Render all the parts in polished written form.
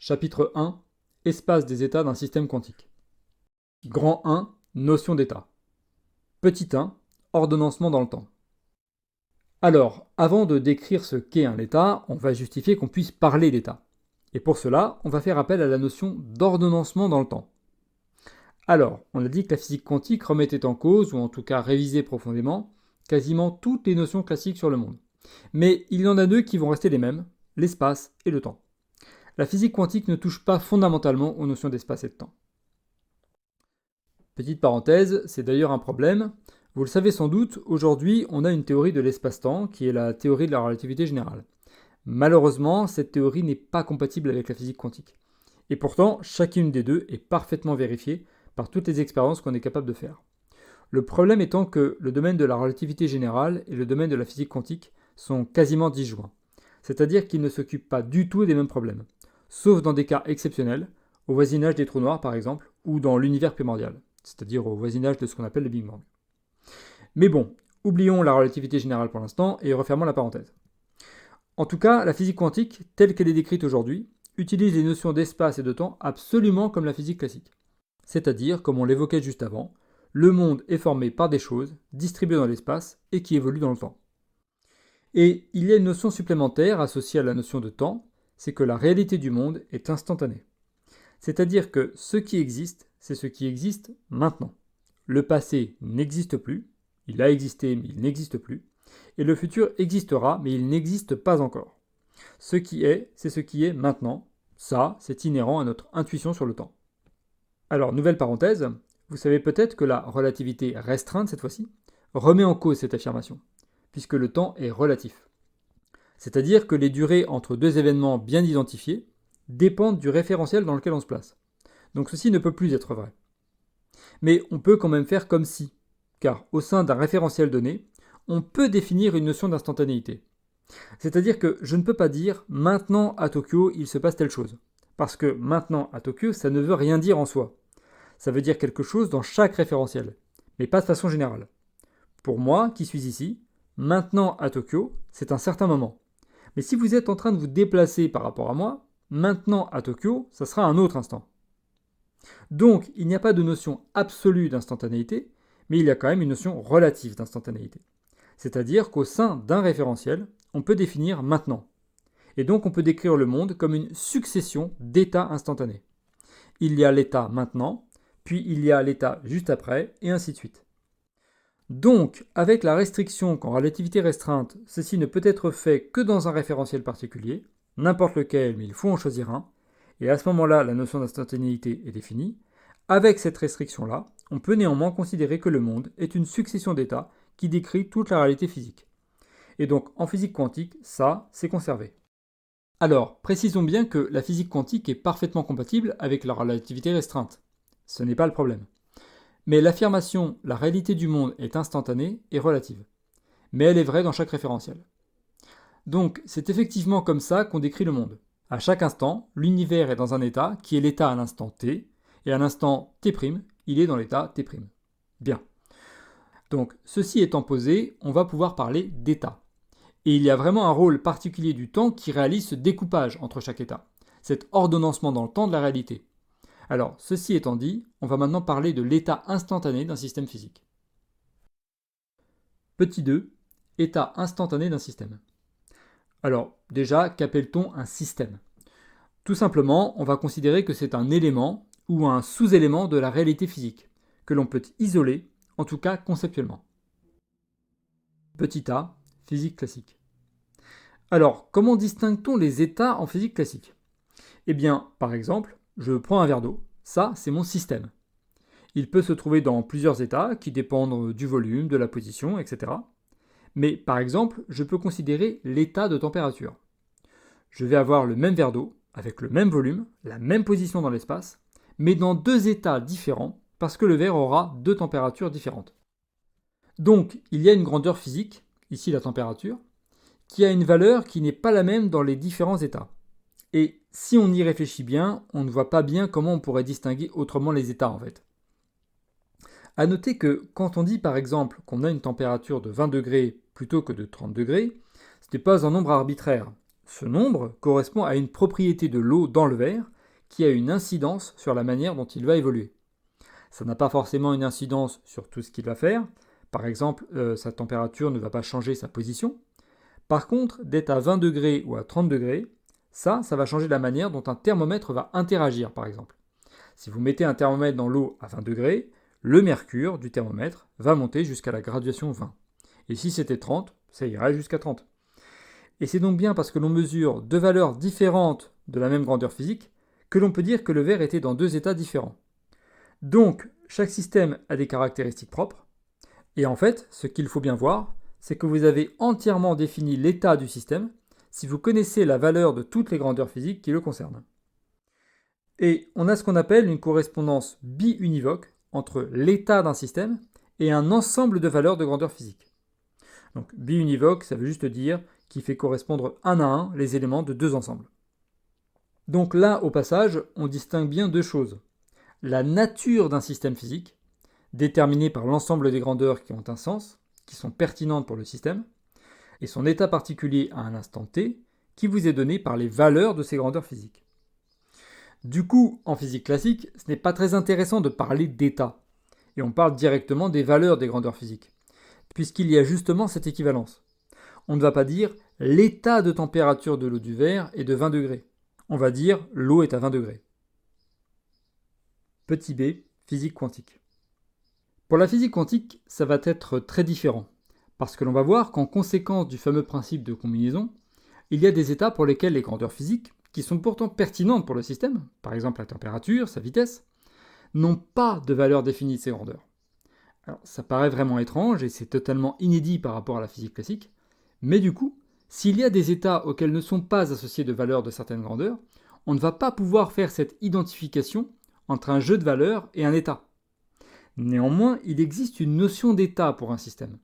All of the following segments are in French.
Chapitre 1. Espace des états d'un système quantique. Grand 1. Notion d'état. Petit 1. Ordonnancement dans le temps. Alors, avant de décrire ce qu'est un état, on va justifier qu'on puisse parler d'état. Et pour cela, on va faire appel à la notion d'ordonnancement dans le temps. Alors, on a dit que la physique quantique remettait en cause, ou en tout cas révisait profondément, quasiment toutes les notions classiques sur le monde. Mais il y en a deux qui vont rester les mêmes, l'espace et le temps. La physique quantique ne touche pas fondamentalement aux notions d'espace et de temps. Petite parenthèse, c'est d'ailleurs un problème. Vous le savez sans doute, aujourd'hui, on a une théorie de l'espace-temps qui est la théorie de la relativité générale. Malheureusement, cette théorie n'est pas compatible avec la physique quantique. Et pourtant, chacune des deux est parfaitement vérifiée par toutes les expériences qu'on est capable de faire. Le problème étant que le domaine de la relativité générale et le domaine de la physique quantique sont quasiment disjoints. C'est-à-dire qu'ils ne s'occupent pas du tout des mêmes problèmes, sauf dans des cas exceptionnels, au voisinage des trous noirs par exemple, ou dans l'univers primordial, c'est-à-dire au voisinage de ce qu'on appelle le Big Bang. Mais bon, oublions la relativité générale pour l'instant et refermons la parenthèse. En tout cas, la physique quantique, telle qu'elle est décrite aujourd'hui, utilise les notions d'espace et de temps absolument comme la physique classique. C'est-à-dire, comme on l'évoquait juste avant, le monde est formé par des choses distribuées dans l'espace et qui évoluent dans le temps. Et il y a une notion supplémentaire associée à la notion de temps, c'est que la réalité du monde est instantanée. C'est-à-dire que ce qui existe, c'est ce qui existe maintenant. Le passé n'existe plus, il a existé mais il n'existe plus, et le futur existera mais il n'existe pas encore. Ce qui est, c'est ce qui est maintenant. Ça, c'est inhérent à notre intuition sur le temps. Alors, nouvelle parenthèse, vous savez peut-être que la relativité restreinte, cette fois-ci, remet en cause cette affirmation, puisque le temps est relatif. C'est-à-dire que les durées entre deux événements bien identifiés dépendent du référentiel dans lequel on se place. Donc ceci ne peut plus être vrai. Mais on peut quand même faire comme si, car au sein d'un référentiel donné, on peut définir une notion d'instantanéité. C'est-à-dire que je ne peux pas dire maintenant à Tokyo il se passe telle chose. Parce que maintenant à Tokyo ça ne veut rien dire en soi. Ça veut dire quelque chose dans chaque référentiel, mais pas de façon générale. Pour moi, qui suis ici, maintenant à Tokyo, c'est un certain moment. Mais si vous êtes en train de vous déplacer par rapport à moi, maintenant à Tokyo, ça sera un autre instant. Donc, il n'y a pas de notion absolue d'instantanéité, mais il y a quand même une notion relative d'instantanéité. C'est-à-dire qu'au sein d'un référentiel, on peut définir maintenant. Et donc on peut décrire le monde comme une succession d'états instantanés. Il y a l'état maintenant, puis il y a l'état juste après, et ainsi de suite. Donc, avec la restriction qu'en relativité restreinte, ceci ne peut être fait que dans un référentiel particulier, n'importe lequel, mais il faut en choisir un, et à ce moment-là, la notion d'instantanéité est définie. Avec cette restriction-là, on peut néanmoins considérer que le monde est une succession d'états qui décrit toute la réalité physique. Et donc, en physique quantique, ça, c'est conservé. Alors, précisons bien que la physique quantique est parfaitement compatible avec la relativité restreinte. Ce n'est pas le problème. Mais l'affirmation « la réalité du monde est instantanée » est relative. Mais elle est vraie dans chaque référentiel. Donc, c'est effectivement comme ça qu'on décrit le monde. À chaque instant, l'univers est dans un état qui est l'état à l'instant t, et à l'instant t', il est dans l'état t'. Bien. Donc, ceci étant posé, on va pouvoir parler d'état. Et il y a vraiment un rôle particulier du temps qui réalise ce découpage entre chaque état, cet ordonnancement dans le temps de la réalité. Alors, ceci étant dit, on va maintenant parler de l'état instantané d'un système physique. Petit 2, état instantané d'un système. Alors, déjà, qu'appelle-t-on un système ? Tout simplement, on va considérer que c'est un élément ou un sous-élément de la réalité physique, que l'on peut isoler, en tout cas conceptuellement. Petit a, physique classique. Alors, comment distingue-t-on les états en physique classique ? Eh bien, par exemple, je prends un verre d'eau, ça c'est mon système. Il peut se trouver dans plusieurs états qui dépendent du volume, de la position, etc. Mais par exemple, je peux considérer l'état de température. Je vais avoir le même verre d'eau, avec le même volume, la même position dans l'espace, mais dans deux états différents, parce que le verre aura deux températures différentes. Donc, il y a une grandeur physique, ici la température, qui a une valeur qui n'est pas la même dans les différents états. Et si on y réfléchit bien, on ne voit pas bien comment on pourrait distinguer autrement les états en fait. A noter que quand on dit par exemple qu'on a une température de 20 degrés plutôt que de 30 degrés, ce n'est pas un nombre arbitraire. Ce nombre correspond à une propriété de l'eau dans le verre qui a une incidence sur la manière dont il va évoluer. Ça n'a pas forcément une incidence sur tout ce qu'il va faire. Par exemple, sa température ne va pas changer sa position. Par contre, d'être à 20 degrés ou à 30 degrés, ça va changer la manière dont un thermomètre va interagir, par exemple. Si vous mettez un thermomètre dans l'eau à 20 degrés, le mercure du thermomètre va monter jusqu'à la graduation 20. Et si c'était 30, ça irait jusqu'à 30. Et c'est donc bien parce que l'on mesure deux valeurs différentes de la même grandeur physique que l'on peut dire que le verre était dans deux états différents. Donc, chaque système a des caractéristiques propres. Et en fait, ce qu'il faut bien voir, c'est que vous avez entièrement défini l'état du système si vous connaissez la valeur de toutes les grandeurs physiques qui le concernent. Et on a ce qu'on appelle une correspondance biunivoque entre l'état d'un système et un ensemble de valeurs de grandeur physique. Donc biunivoque, ça veut juste dire qu'il fait correspondre un à un les éléments de deux ensembles. Donc là, au passage, on distingue bien deux choses. La nature d'un système physique, déterminée par l'ensemble des grandeurs qui ont un sens, qui sont pertinentes pour le système, et son état particulier à un instant t, qui vous est donné par les valeurs de ces grandeurs physiques. Du coup, en physique classique, ce n'est pas très intéressant de parler d'état, et on parle directement des valeurs des grandeurs physiques, puisqu'il y a justement cette équivalence. On ne va pas dire l'état de température de l'eau du verre est de 20 degrés. On va dire l'eau est à 20 degrés. Petit b, physique quantique. Pour la physique quantique, ça va être très différent, parce que l'on va voir qu'en conséquence du fameux principe de combinaison, il y a des états pour lesquels les grandeurs physiques, qui sont pourtant pertinentes pour le système, par exemple la température, sa vitesse, n'ont pas de valeur définie de ces grandeurs. Alors, ça paraît vraiment étrange et c'est totalement inédit par rapport à la physique classique, mais du coup, s'il y a des états auxquels ne sont pas associés de valeurs de certaines grandeurs, on ne va pas pouvoir faire cette identification entre un jeu de valeurs et un état. Néanmoins, il existe une notion d'état pour un système,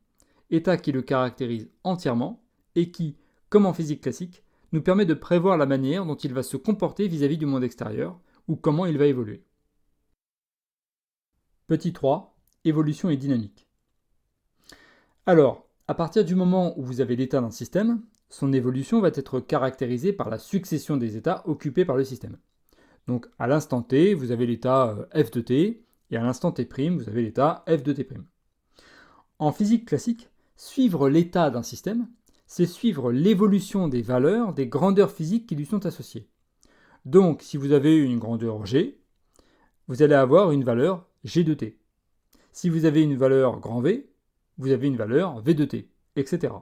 état qui le caractérise entièrement et qui, comme en physique classique, nous permet de prévoir la manière dont il va se comporter vis-à-vis du monde extérieur ou comment il va évoluer. Petit 3, évolution et dynamique. Alors, à partir du moment où vous avez l'état d'un système, son évolution va être caractérisée par la succession des états occupés par le système. Donc à l'instant t, vous avez l'état f de t, et à l'instant t', vous avez l'état f de t'. En physique classique, suivre l'état d'un système, c'est suivre l'évolution des valeurs, des grandeurs physiques qui lui sont associées. Donc si vous avez une grandeur g, vous allez avoir une valeur g de t. Si vous avez une valeur grand V, vous avez une valeur v de t, etc.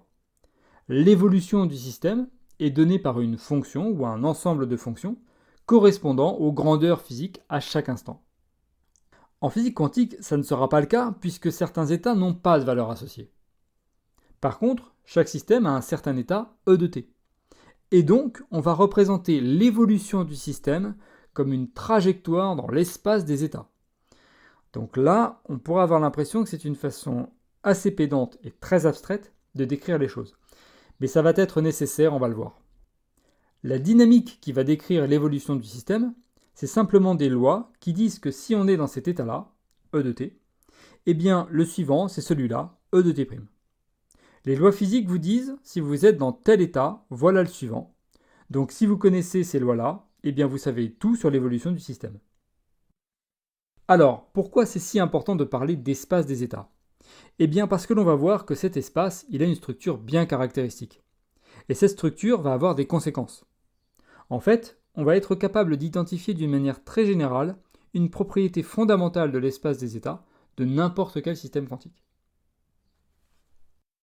L'évolution du système est donnée par une fonction ou un ensemble de fonctions correspondant aux grandeurs physiques à chaque instant. En physique quantique, ça ne sera pas le cas puisque certains états n'ont pas de valeur associée. Par contre, chaque système a un certain état E de t. Et donc, on va représenter l'évolution du système comme une trajectoire dans l'espace des états. Donc là, on pourra avoir l'impression que c'est une façon assez pédante et très abstraite de décrire les choses. Mais ça va être nécessaire, on va le voir. La dynamique qui va décrire l'évolution du système, c'est simplement des lois qui disent que si on est dans cet état-là, E de t, eh bien le suivant, c'est celui-là, E de t'. Les lois physiques vous disent, si vous êtes dans tel état, voilà le suivant. Donc si vous connaissez ces lois-là, eh bien vous savez tout sur l'évolution du système. Alors, pourquoi c'est si important de parler d'espace des états ? Eh bien parce que l'on va voir que cet espace, il a une structure bien caractéristique. Et cette structure va avoir des conséquences. En fait, on va être capable d'identifier d'une manière très générale une propriété fondamentale de l'espace des états de n'importe quel système quantique.